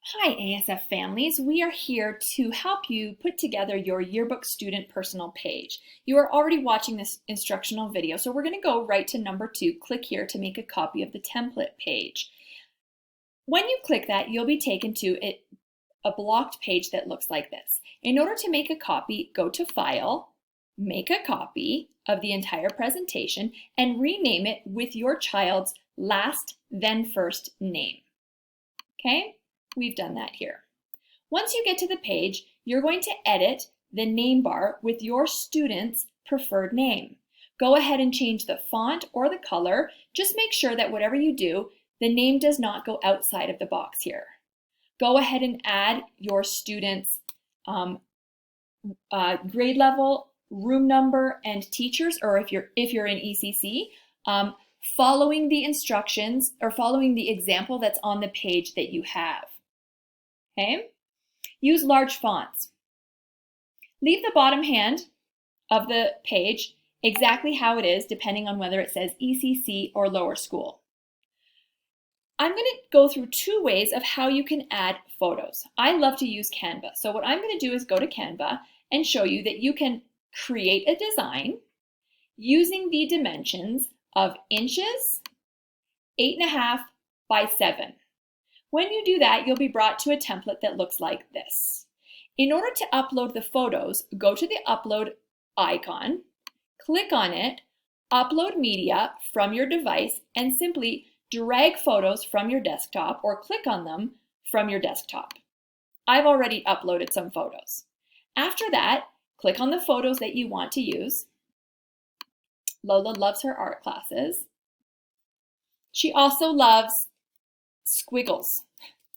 Hi ASF families, we are here to help you put together your yearbook student personal page. You are already watching this instructional video, so we're going to go right to number 2. Click here to make a copy of the template page. When you click that, you'll be taken to a blocked page that looks like this. In order to make a copy, go to File, make a copy of the entire presentation, and rename it with your child's last then first name. Okay? We've done that here. Once you get to the page, you're going to edit the name bar with your student's preferred name. Go ahead and change the font or the color. Just make sure that whatever you do, the name does not go outside of the box here. Go ahead and add your student's grade level, room number, and teachers, or if you're in ECC, following the instructions or following the example that's on the page that you have. Okay? Use large fonts. Leave the bottom hand of the page exactly how it is, depending on whether it says ECC or lower school. I'm going to go through 2 ways of how you can add photos. I love to use Canva. So what I'm going to do is go to Canva and show you that you can create a design using the dimensions of inches, 8.5 by 7. When you do that, you'll be brought to a template that looks like this. In order to upload the photos, go to the upload icon, click on it, upload media from your device, and simply drag photos from your desktop or click on them from your desktop. I've already uploaded some photos. After that, click on the photos that you want to use. Lola loves her art classes. She also loves squiggles.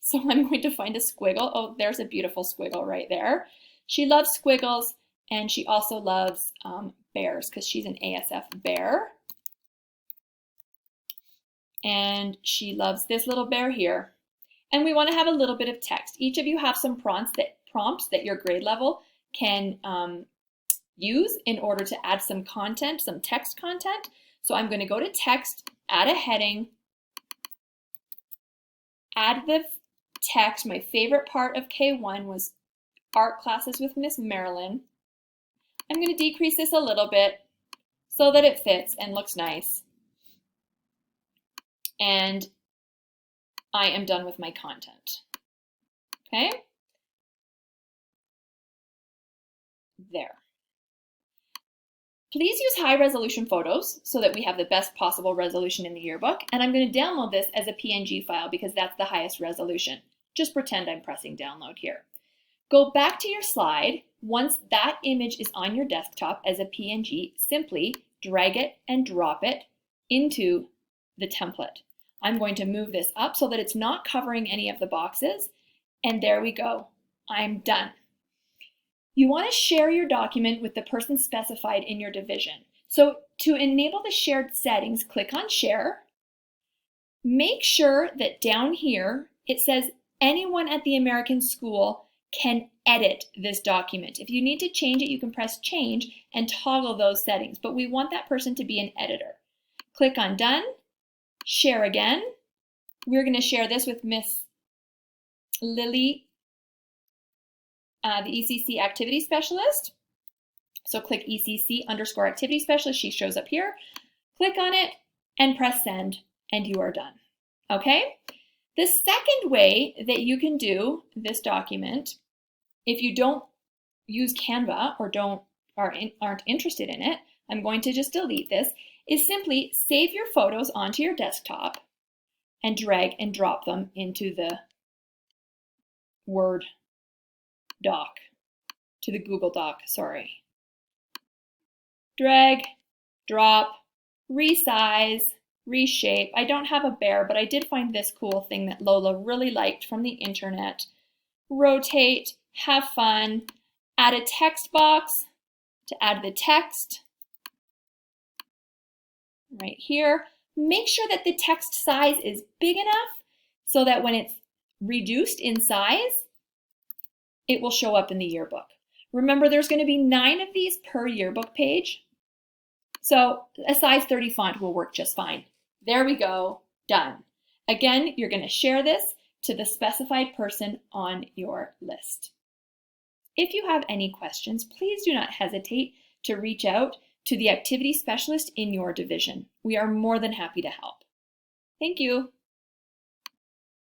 So I'm going to find a squiggle. Oh, there's a beautiful squiggle right there. She loves squiggles, and she also loves bears because she's an ASF bear. And she loves this little bear here. And we want to have a little bit of text. Each of you have some prompts that your grade level can use in order to add some content, some text content. So I'm going to go to text, add a heading, add the text. My favorite part of K1 was art classes with Miss Marilyn. I'm going to decrease this a little bit so that it fits and looks nice. And I am done with my content. Okay? There. Please use high resolution photos so that we have the best possible resolution in the yearbook. And I'm going to download this as a PNG file because that's the highest resolution. Just pretend I'm pressing download here. Go back to your slide. Once that image is on your desktop as a PNG, simply drag it and drop it into the template. I'm going to move this up so that it's not covering any of the boxes. And there we go. I'm done. You want to share your document with the person specified in your division. So to enable the shared settings, click on Share. Make sure that down here it says anyone at the American School can edit this document. If you need to change it, you can press Change and toggle those settings, but we want that person to be an editor. Click on Done, Share again. We're going to share this with Miss Lily, the ECC Activity Specialist. So click ECC_Activity Specialist. She shows up here. Click on it and press Send, and you are done. Okay? The second way that you can do this document, if you don't use Canva or aren't interested in it, I'm going to just delete this, is simply save your photos onto your desktop and drag and drop them into the Word doc, to the Google Doc, sorry. Drag, drop, resize, reshape. I don't have a bear, but I did find this cool thing that Lola really liked from the internet. Rotate, have fun, add a text box to add the text right here. Make sure that the text size is big enough so that when it's reduced in size, it will show up in the yearbook. Remember, there's going to be 9 of these per yearbook page. So a size 30 font will work just fine. There we go, done. Again, you're going to share this. to the specified person on your list. If you have any questions, please do not hesitate to reach out to the activity specialist in your division. We are more than happy to help. Thank you.